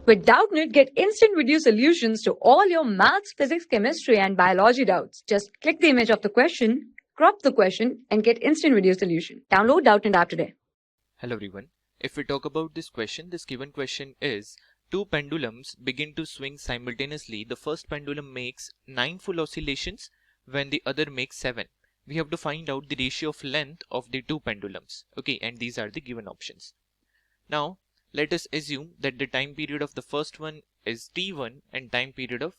With Doubtnut, get instant video solutions to all your maths, physics, chemistry, and biology doubts. Just click the image of the question, crop the question, and get instant video solution. Download Doubtnut app today. Hello everyone. If we talk about this question, this given question is two pendulums begin to swing simultaneously. The first pendulum makes 9 full oscillations when the other makes 7. We have to find out the ratio of length of the two pendulums. Okay, and these are the given options. Now, let us assume that the time period of the first one is t1 and time period of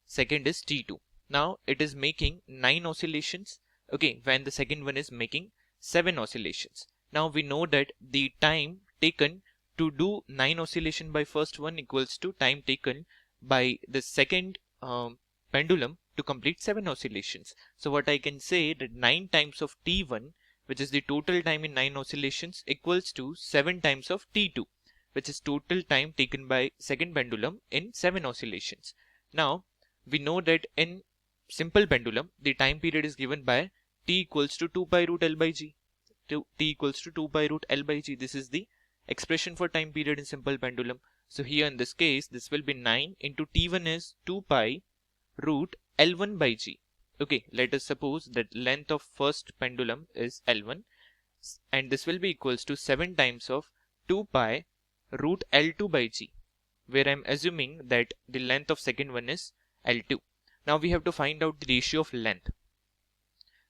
second is t2. Now, it is making 9 oscillations, okay, when the second one is making 7 oscillations. Now, we know that the time taken to do 9 oscillation by first one equals to time taken by the second pendulum to complete 7 oscillations. So, what I can say that 9 times of t1, which is the total time in 9 oscillations, equals to 7 times of t2, which is total time taken by second pendulum in 7 oscillations. Now, we know that in simple pendulum, the time period is given by t equals to 2 pi root L by G. T equals to 2 pi root L by G. This is the expression for time period in simple pendulum. So here in this case, this will be 9 into t1 is 2 pi root L1 by G. Okay, let us suppose that length of first pendulum is L1 and this will be equals to 7 times of 2 pi root L2 by G, where I am assuming that the length of second one is L2. Now we have to find out the ratio of length.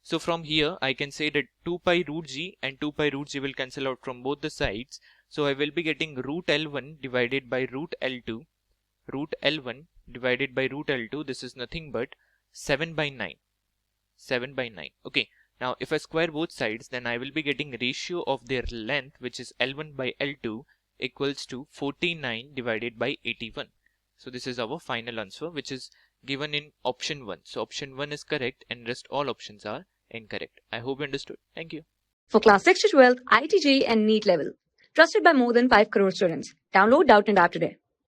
So from here I can say that 2 pi root G and 2 pi root G will cancel out from both the sides. So I will be getting root L1 divided by root L2. Root L1 divided by root L2, this is nothing but 7 by 9. 7 by 9. Okay. Now if I square both sides, then I will be getting ratio of their length, which is L1 by L2, equals to 49 divided by 81. So this is our final answer, which is given in option 1. So option 1 is correct and rest all options are incorrect. I hope you understood. Thank you. For class 6 to 12, IIT JEE and NEET level. Trusted by more than 5 crore students. Download Doubtnut app today.